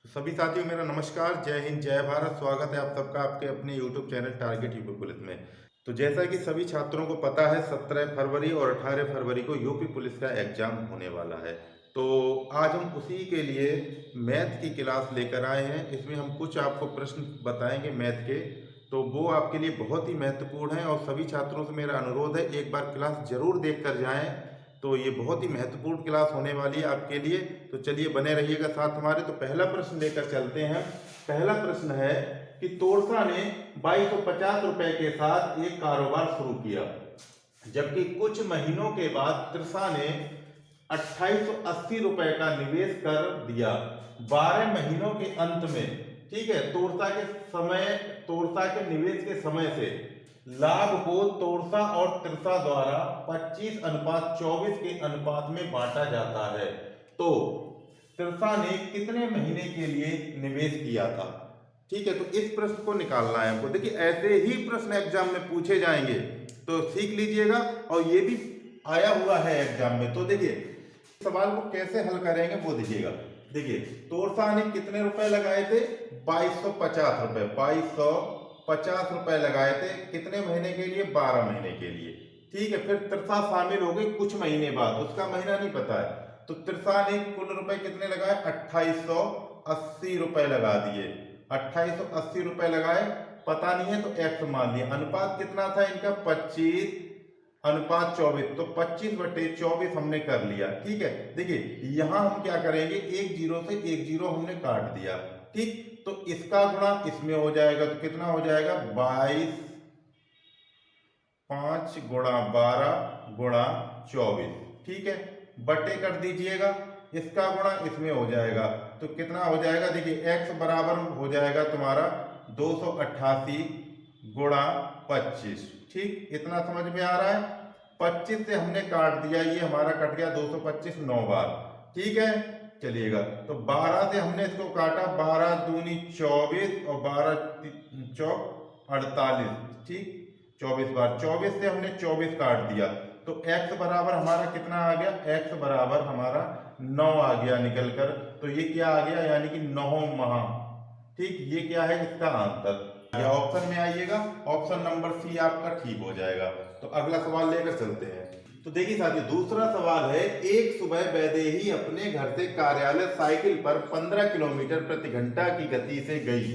सभी साथियों मेरा नमस्कार, जय हिंद, जय भारत। स्वागत है आप सबका आपके अपने YouTube channel target UP police में। तो जैसा कि सभी छात्रों को पता है, 17 फरवरी और 18 फरवरी को यूपी पुलिस का एग्जाम होने वाला है। तो आज हम उसी के लिए मैथ की क्लास लेकर आए हैं। इसमें हम कुछ आपको प्रश्न बताएंगे मैथ के, तो वो आपके लिए बहुत ही महत्वपूर्ण है और सभी छात्रों से मेरा अनुरोध है एक बार क्लास जरूर देख कर जाएँ। तो ये बहुत ही महत्वपूर्ण क्लास होने वाली है आपके लिए। तो चलिए बने रहिएगा साथ हमारे। तो पहला प्रश्न लेकर चलते हैं। पहला प्रश्न है कि तोरसा ने 2250 रुपए के साथ एक कारोबार शुरू किया, जबकि कुछ महीनों के बाद त्रिषा ने 2880 रुपए का निवेश कर दिया। 12 महीनों के अंत में, ठीक है, तोरसा के निवेश के समय से लाभ को तोरसा और त्रिषा द्वारा 25:24 के अनुपात में बांटा जाता है। तो त्रिषा ने कितने महीने के लिए निवेश किया था? ठीक है, तो इस प्रश्न को निकालना है हमको। देखिए, ऐसे ही प्रश्न एग्जाम में पूछे जाएंगे, तो सीख लीजिएगा। और ये भी आया हुआ है एग्जाम में। तो देखिए, सवाल को कैसे हल करेंगे वो देखिएगा। देखिए, तोरसा ने कितने रुपए लगाए थे? 2250 रुपए। 2250 रुपए लगाए थे। कितने महीने के लिए? 12 महीने के लिए। ठीक है, फिर त्रिषा शामिल हो गई कुछ महीने बाद, उसका महीना नहीं पता है। तो त्रिषा ने कुल रुपए कितने लगाए? 2880 रुपए लगा दिए। 2880 रुपए लगाए, पता नहीं है तो एक्स मान लिया। अनुपात कितना था इनका? 25:24। तो 25/24 हमने कर लिया। ठीक है, देखिए यहां हम क्या करेंगे, एक जीरो से एक जीरो हमने काट दिया। ठीक, तो इसका गुणा इसमें हो जाएगा, तो कितना हो जाएगा? 22 5 गुणा 12 गुणा 24। ठीक है, बटे कर दीजिएगा, इसका गुणा इसमें हो जाएगा, तो कितना हो जाएगा? देखिए x बराबर हो जाएगा तुम्हारा 288 गुणा 25। ठीक, इतना समझ में आ रहा है? 25 से हमने काट दिया, ये हमारा कट गया 225 9 बार। ठीक है, चलिएगा। तो 12 से हमने इसको काटा, 12 दूनी 24 और 12 चौक 48। ठीक, 24 बार। 24 से हमने 24 काट दिया, तो x बराबर हमारा कितना आ गया? x बराबर हमारा 9 आ गया निकल कर। तो ये क्या आ गया? यानी कि 9 माह। ठीक, ये क्या है? इसका आंसर। या ऑप्शन में आइएगा, ऑप्शन नंबर सी आपका ठीक हो जाएगा। तो अगला सवाल लेकर चलते हैं। तो देखिए साथियों, दूसरा सवाल है, एक सुबह वैदेही अपने घर से कार्यालय साइकिल पर 15 किलोमीटर प्रति घंटा की गति से गई,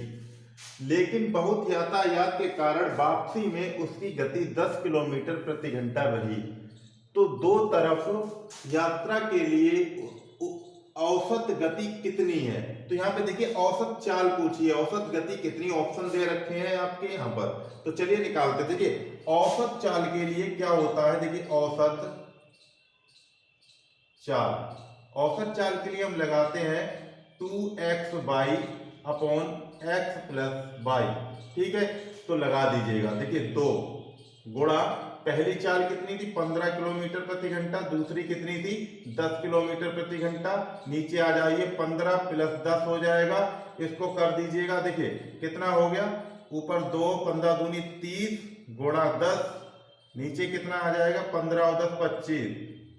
लेकिन बहुत यातायात के कारण वापसी में उसकी गति 10 किलोमीटर प्रति घंटा रही। तो दो तरफ यात्रा के लिए औसत गति कितनी है? तो यहाँ पे देखिए औसत चाल पूछी है, औसत गति कितनी, ऑप्शन दे रखे हैं आपके यहाँ पर। तो चलिए निकालते। देखिए औसत चाल के लिए क्या होता है? देखिए औसत चाल, औसत चाल के लिए हम लगाते हैं 2x/y अपॉन x + y। ठीक है, तो लगा दीजिएगा। देखिए 2 गुणा, पहली चाल कितनी थी? 15 किलोमीटर प्रति घंटा। दूसरी कितनी थी? 10 किलोमीटर प्रति घंटा। नीचे आ जाइए, 15 + 10 हो जाएगा, इसको कर दीजिएगा। देखिए कितना हो गया? ऊपर 2, 15 दूनी 30 गुणा 10, नीचे कितना आ जाएगा? 15 और 10 25।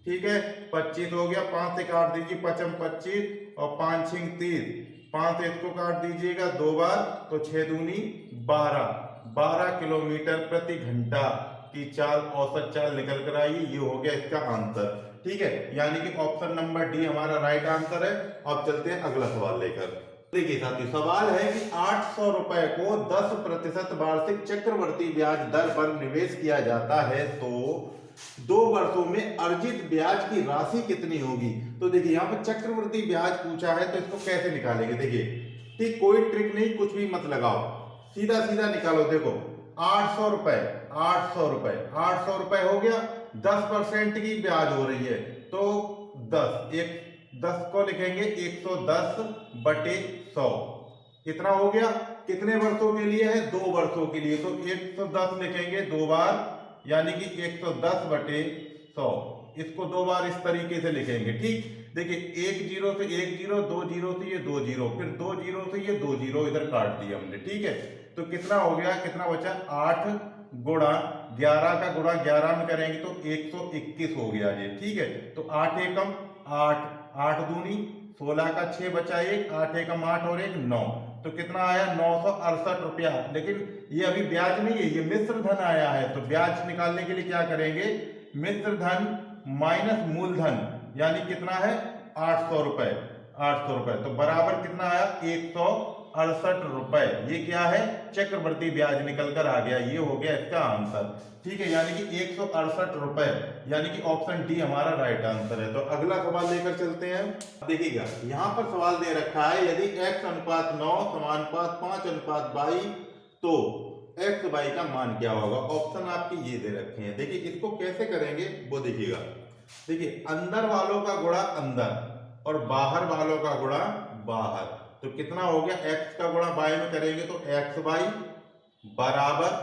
ठीक है, 25 हो गया। 5 से काट दीजिए, 5 25 और 5 6 30। 5 से इसको काट दीजिएगा 2 बार, तो 6 दूनी 12 किलोमीटर प्रति घंटा की चाल, औसत चाल निकल कर आई। ये हो गया इसका आंसर। ठीक है, यानी कि ऑप्शन नंबर डी हमारा राइट आंसर है। अब चलते हैं अगला सवाल लेकर। देखिए साथियों, सवाल है कि 800 रुपए को 10% वार्षिक चक्रवृद्धि ब्याज दर पर निवेश किया जाता है, तो 2 वर्षों में अर्जित ब्याज की राशि कितनी होगी? तो देखिए यहाँ पर चक्रवृद्धि ब्याज पूछा है, तो इसको कैसे निकालेंगे? देखिए ठीक, कोई ट्रिक नहीं, कुछ भी मत लगाओ, सीधा सीधा निकालो। देखो 800 रुपए, 800 रुपए, 800 रुपए हो गया, 10% की ब्याज हो रही है, तो 10 को लिखेंगे 110/100। इतना हो गया। कितने वर्षों के लिए है? 2 वर्षों के लिए, तो 110 लिखेंगे 2 बार, यानी कि 110/100। इसको 2 बार इस तरीके से लिखेंगे। ठीक, देखिए 1 जीरो से 1 जीरो, 2 जीरो से ये 2 जीरो, फिर 2 जीरो से ये 2 जीरो इधर काट दिया हमने। ठीक है, तो कितना हो गया? कितना बचा? 8 गुणा 11 का गुणा 11 में करेंगे तो 121 हो गया ये। ठीक है, तो 8 एकम 8, 8 दूनी 16 का 6 बचा 1, 8 एकम 8 और 1 9, तो कितना आया 968 रुपया। लेकिन ये अभी ब्याज नहीं है, ये मिश्र धन आया है। तो ब्याज निकालने के लिए क्या करेंगे, मिश्र धन माइनस मूलधन, यानी कितना है 800 रुपए, 800 रुपए, तो बराबर कितना आया 168 रुपए। ये क्या है, चक्रवृद्धि ब्याज निकल कर आ गया, ये हो गया इसका आंसर। ठीक है, यानी कि 168 रुपए, यानी कि ऑप्शन डी हमारा राइट आंसर है। तो अगला सवाल लेकर चलते हैं। देखिएगा यहां पर सवाल दे रखा है, यदि x अनुपात 9 समानुपात 5 अनुपात 22, तो x y का मान क्या होगा। ऑप्शन आपके ये दे रखे हैं। देखिए इसको कैसे करेंगे वो देखिएगा। देखिए अंदर वालों का गुणा अंदर और बाहर वालों का गुणा बाहर, तो कितना हो गया, x का गुणा y में करेंगे तो xy बराबर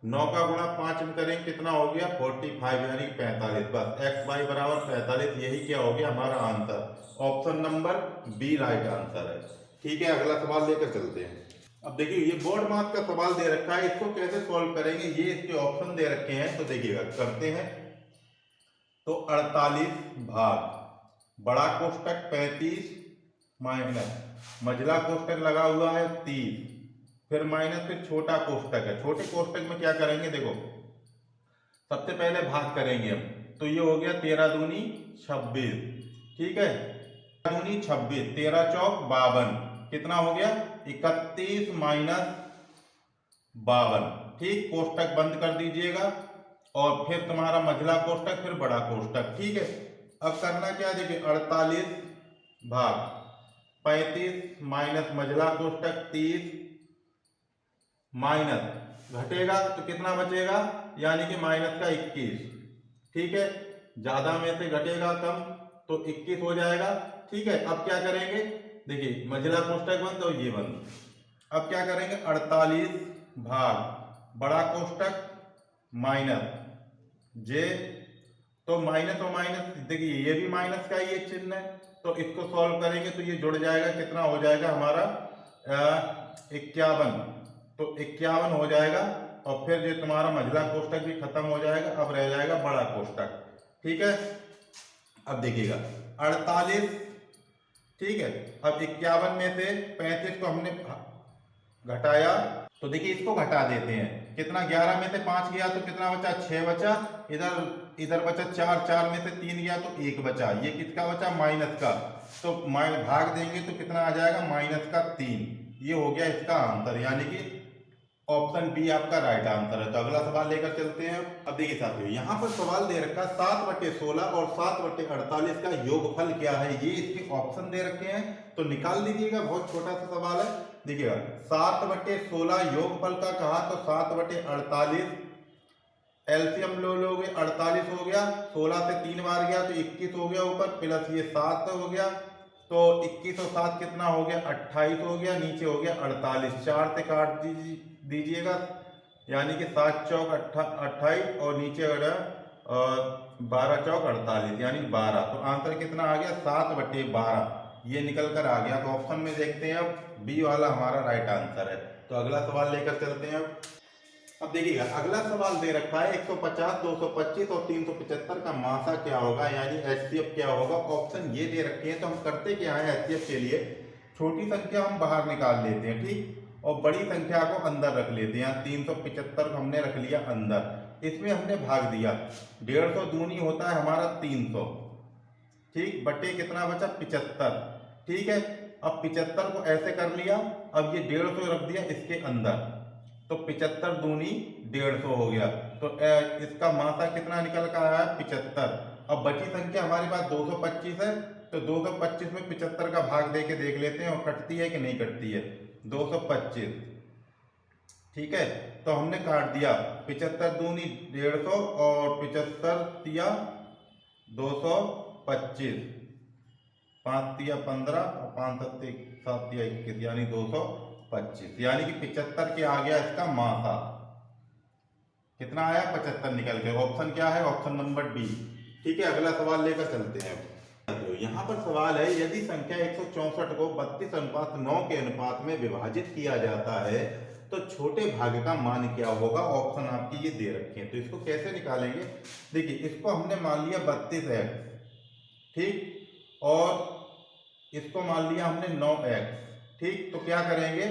9 का गुणा 5 में करेंगे कितना हो गया 45, यानी 45। बस xy बराबर 45, यही क्या हो गया हमारा answer. Option number B right answer है। ठीक है, अगला सवाल लेकर चलते हैं। अब देखिए ये बोर्ड मार्क का सवाल दे रखा है, इसको कैसे सॉल्व करेंगे, ये इसके ऑप्शन दे रखे हैं। तो देखिएगा करते हैं। तो 48 भाग बड़ा कोष्टक 35 माइनस मझला कोष्टक लगा हुआ है 30, फिर माइनस फिर छोटा कोष्टक है। छोटे कोष्टक में क्या करेंगे, देखो सबसे पहले भाग करेंगे हम, तो ये हो गया 13 दूनी 26। ठीक है, 13 दूनी 26, 13 चौक 52, कितना हो गया 31 माइनस 52। ठीक, कोष्टक बंद कर दीजिएगा और फिर तुम्हारा मझला कोष्टक फिर बड़ा कोष्टक। ठीक है, अब करना क्या, देखिए 48 भाग 35 माइनस मझला कोष्टक 30 माइनस घटेगा तो कितना बचेगा, यानी कि माइनस का 21। ठीक है, ज्यादा में से घटेगा कम तो 21 हो जाएगा। ठीक है, अब क्या करेंगे, देखिए मझला कोष्टक बंद और ये बंद। अब क्या करेंगे 48 भाग बड़ा कोष्टक माइनस जे, तो माइनस और माइनस, देखिए ये भी माइनस का ही एक चिन्ह है, तो इसको सॉल्व करेंगे तो ये जुड़ जाएगा, कितना हो जाएगा हमारा 51, तो 51 हो जाएगा। और फिर जो तुम्हारा मझला कोष्टक भी खत्म हो जाएगा, अब रह जाएगा बड़ा कोष्टक। ठीक है, अब देखिएगा 48, ठीक है, अब 51 में से 35 को हमने घटाया, तो देखिए इसको घटा देते हैं, कितना 11 में से 5 गया तो कितना बचा 6 बचा, इधर बचा 4, 4 में से 3 गया तो 1 बचा, ये किसका बचा माइनस का, तो भाग देंगे तो कितना आ जाएगा माइनस का 3। ये हो गया इसका आंसर, यानी कि ऑप्शन बी आपका राइट आंसर है। तो अगला सवाल लेकर चलते हैं। अब देखिए साथियों यहाँ पर सवाल दे रखा 7/16 और 7/48 का योगफल क्या है, ये इसके ऑप्शन दे रखे हैं, तो निकाल लीजिएगा, बहुत छोटा सा सवाल है। देखिएगा 7/16 योगफल का कहा तो 7/48, एलसीएम लोगे 48 हो गया, 16 से 3 बार गया तो 21 हो गया ऊपर, प्लस ये 7 हो गया, तो 21 और 7 कितना हो गया 28 हो गया, नीचे हो गया 48, 4 से काट दीजिएगा, यानी कि 7 चौक 28 और नीचे 12 चौक 48, यानी 12, तो आंसर कितना आ गया 7/12, ये निकल कर आ गया। तो ऑप्शन में देखते हैं, अब बी वाला हमारा राइट आंसर है। तो अगला सवाल लेकर चलते हैं। अब देखिएगा अगला सवाल दे रखा है 150, 225 और 375 का मासा क्या होगा, यानी एचसीएफ क्या होगा। ऑप्शन ये दे रखे हैं, तो हम करते क्या है एचसीएफ के लिए, छोटी संख्या हम बाहर निकाल लेते हैं, ठीक, और बड़ी संख्या को अंदर रख लेते हैं। 375 को हमने रख लिया अंदर, इसमें हमने भाग दिया, 150 दूनी होता है हमारा 300, ठीक, बटे कितना बचा 75। ठीक है, अब 75 को ऐसे कर लिया, अब ये 150 रख दिया इसके अंदर, तो 75 दूनी 150 हो गया, तो इसका मासा कितना निकल कर आया 75। अब बची संख्या हमारे पास 225 है, तो 225 में 75 का भाग दे के देख लेते हैं और कटती है कि नहीं कटती है, 225। ठीक है, तो हमने काट दिया, 75 दूनी 150 और 75 दिया 225, 5 दिया 15 और 5 7 दिया 21, यानी 225, यानी कि 75 के आ गया इसका मासा, कितना आया 75 निकल के। ऑप्शन क्या है, ऑप्शन नंबर डी। ठीक है, अगला सवाल लेकर चलते हैं। तो यहाँ पर सवाल है, यदि संख्या 164 को 32:9 के अनुपात में विभाजित किया जाता है तो छोटे भाग का मान क्या होगा। ऑप्शन आपकी ये दे रखे हैं, तो इसको कैसे निकालेंगे। देखिए इसको हमने मान लिया 32x, ठीक, और इसको मान लिया हमने 9x, ठीक। तो क्या करेंगे,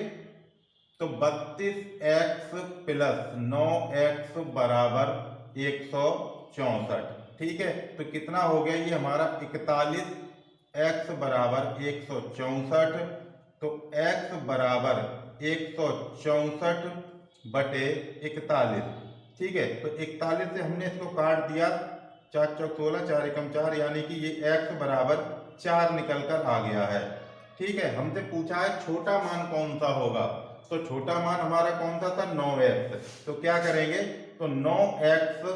तो 32x प्लस 9x बराबर 164, ठीक है। तो कितना हो गया ये हमारा 41x बराबर 164। तो x बराबर 164 बटे 41, ठीक है। तो 41 से हमने इसको काट दिया, 4 चौक 16, 4 एकम 4, यानी कि ये x बराबर 4 निकल कर आ गया है, ठीक है। हमसे पूछा है छोटा मान कौन सा होगा, तो छोटा मान हमारा कौन सा था, 9x। तो क्या करेंगे, तो 9x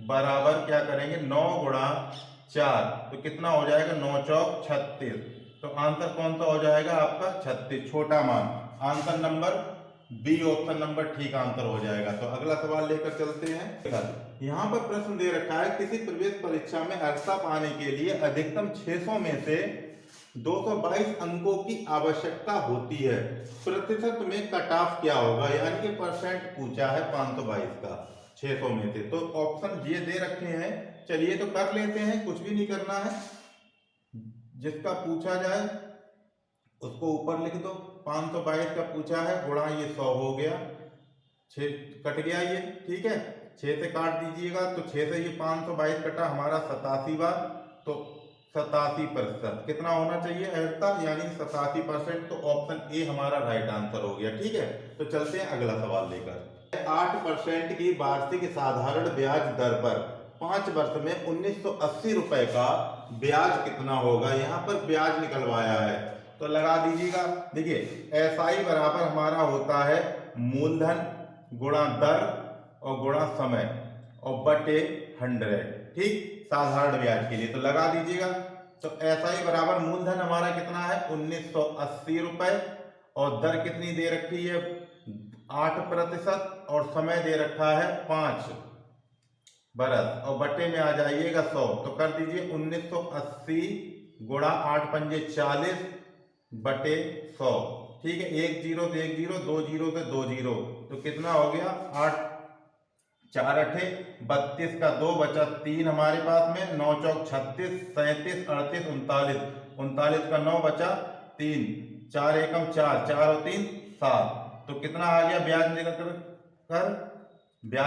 बराबर क्या करेंगे, 9 गुणा 4, तो कितना हो जाएगा, 9 चौक 36। तो आंसर कौन सा हो जाएगा आपका 36, छोटा मान। Answer number B, option number ठीक आंसर हो जाएगा। तो अगला सवाल लेकर चलते हैं। यहाँ पर प्रश्न दे रखा है, किसी प्रवेश परीक्षा में अर्हता पाने के लिए अधिकतम 600 में से 222 अंकों की आवश्यकता होती है, प्रतिशत में कट ऑफ क्या होगा, यानी कि परसेंट पूछा है 522 का 600 में से। तो ऑप्शन ये दे रखे हैं, चलिए तो कर लेते हैं, कुछ भी नहीं करना है, जिसका पूछा जाए उसको ऊपर लिख दो। 522 का पूछा है, गुणा ये 100 हो गया, 6 कट गया ये, ठीक है। 6 से काट दीजिएगा, तो 6 से ये 522 कटा हमारा 87 बार, तो 87% कितना होना चाहिए अर्हता, यानी 87%। तो ऑप्शन ए हमारा राइट आंसर हो गया, ठीक है। तो चलते हैं अगला सवाल लेकर। 8% की वार्षिक साधारण ब्याज दर पर 5 वर्ष में 1980 रुपए का ब्याज कितना होगा, यहाँ पर ब्याज निकलवाया है, तो लगा दीजिएगा। देखिए SI बराबर हमारा होता है मूलधन गुणा दर और गुणा समय और बटे 100, ठीक, साधारण ब्याज के लिए। तो लगा दीजिएगा, तो SI बराबर मूलधन हमारा कितना है 1980 रुपए, और दर कितनी दे रखी है 8%, और समय दे रखा है 5 बरस, और बटे में आ जाइएगा 100। तो कर दीजिए 1980 गुणा 8 पंजे 40 बटे 100, ठीक है। 1 जीरो से 1 जीरो, 2 जीरो से 2 जीरो, तो कितना हो गया 8 4 अठे 32 का 2 बचा 3 हमारे पास में, 9 चौक 36, 37, 38, 39, 39 का 9 बचा 3, 4 एकम 4, 4 और 3 7। तो कितना आ गया ब्याज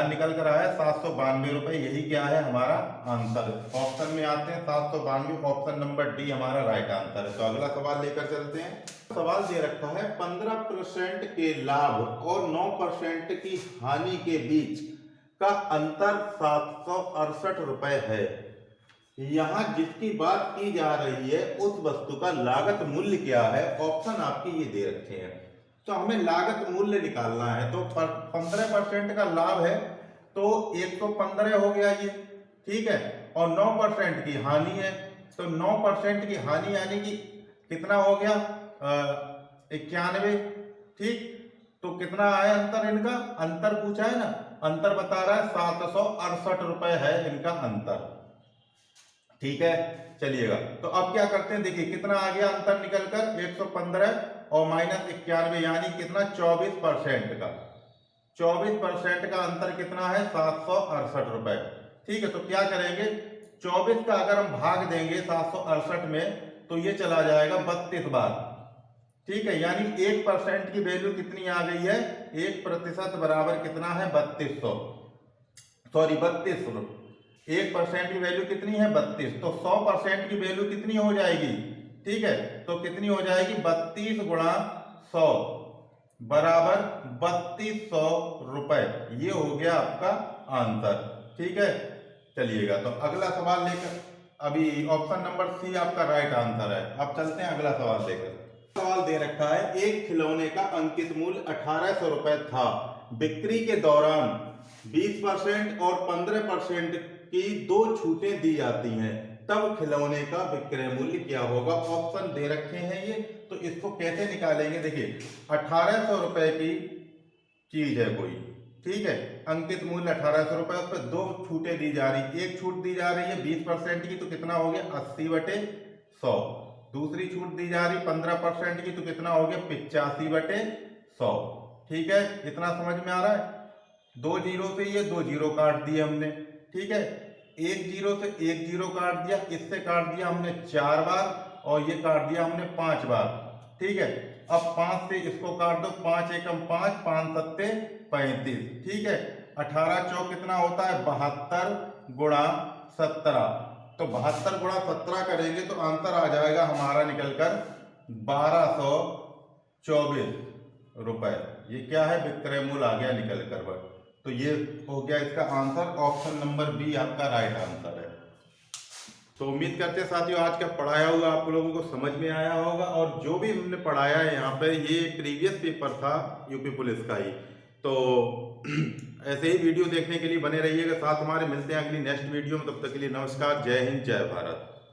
निकल कर आया 792 रुपए। यही क्या है हमारा आंसर। ऑप्शन में आते हैं 792, ऑप्शन नंबर डी हमारा राइट आंसर है। तो अगला सवाल लेकर चलते हैं। सवाल दे रखा है 15% के लाभ और 9% की हानि के बीच का अंतर 768 रुपए है। यहाँ जिसकी बात की जा रही है उस वस्तु का लागत मूल्य क्या है, ऑप्शन आपके ये दे रखे हैं। तो हमें लागत मूल्य निकालना है। तो 15% का लाभ है तो 115 हो गया ये, ठीक है। और 9% की हानि है, तो 9% की हानि यानी कि कितना हो गया 91, ठीक। तो कितना आया अंतर, इनका अंतर पूछा है ना, अंतर बता रहा है 768 रुपए है इनका अंतर, ठीक है। चलिएगा, तो अब क्या करते हैं, देखिए कितना आ गया अंतर निकलकर 115 और माइनस 91, यानी कितना 24% का, 24% का अंतर कितना है 768 रुपए, ठीक है। तो क्या करेंगे, 24 का अगर हम भाग देंगे 768 में तो ये चला जाएगा 32 बार, ठीक है। यानी 1% की वैल्यू कितनी आ गई है, 1% बराबर कितना है 3200, सॉरी 32, 1% की वैल्यू कितनी है 32, तो 100% की वैल्यू कितनी हो जाएगी, ठीक है। तो कितनी हो जाएगी 32 गुणा 100 बराबर 3200 रुपए। ये हो गया आपका आंसर, ठीक है। चलिएगा, तो अगला सवाल लेकर, अभी ऑप्शन नंबर सी आपका राइट आंसर है। अब चलते हैं अगला सवाल लेकर। सवाल दे रखा है एक खिलौने का अंकित मूल्य 1800 रुपए था, बिक्री के दौरान 20% और 15% की 2 छूटें दी जाती हैं, तब खिलौने का विक्रय मूल्य क्या होगा। ऑप्शन दे रखे हैं ये, तो इसको कैसे निकालेंगे, देखिए 1800 रुपए की चीज है कोई, ठीक है, अंकित मूल्य 1800 रुपए, उस पर 2 छूटें दी जा रही, एक छूट दी जा रही है 20% की, तो कितना हो गया 80/100, दूसरी छूट दी जा रही 15% की, तो कितना हो गया 85/100, ठीक है। इतना समझ में आ रहा है। 2 जीरो से ये 2 जीरो काट दिए हमने, ठीक है। 1 जीरो से 1 जीरो काट दिया, इससे काट दिया हमने 4 बार, और ये काट दिया हमने 5 बार। ठीक है, अब 5 से इसको काट दो, 5 एकम 5, 5 सत्ते 35। ठीक है, 18 चौक कितना होता है 72 गुणा 17। तो 72 गुणा 17 करेंगे तो आंसर आ जाएगा हमारा निकलकर 1224 रुपए। ये क्या है, विक्रय मूल्य आ गया निकल कर। तो ये हो गया इसका आंसर, ऑप्शन नंबर बी आपका राइट आंसर है। तो उम्मीद करते हैं साथियों आज का पढ़ाया हुआ आप लोगों को समझ में आया होगा, और जो भी हमने पढ़ाया है यहाँ पे ये प्रीवियस पेपर था यूपी पुलिस का ही। तो ऐसे ही वीडियो देखने के लिए बने रहिएगा साथ हमारे। मिलते हैं अगली नेक्स्ट वीडियो में, तब तक के लिए नमस्कार, जय हिंद, जय भारत।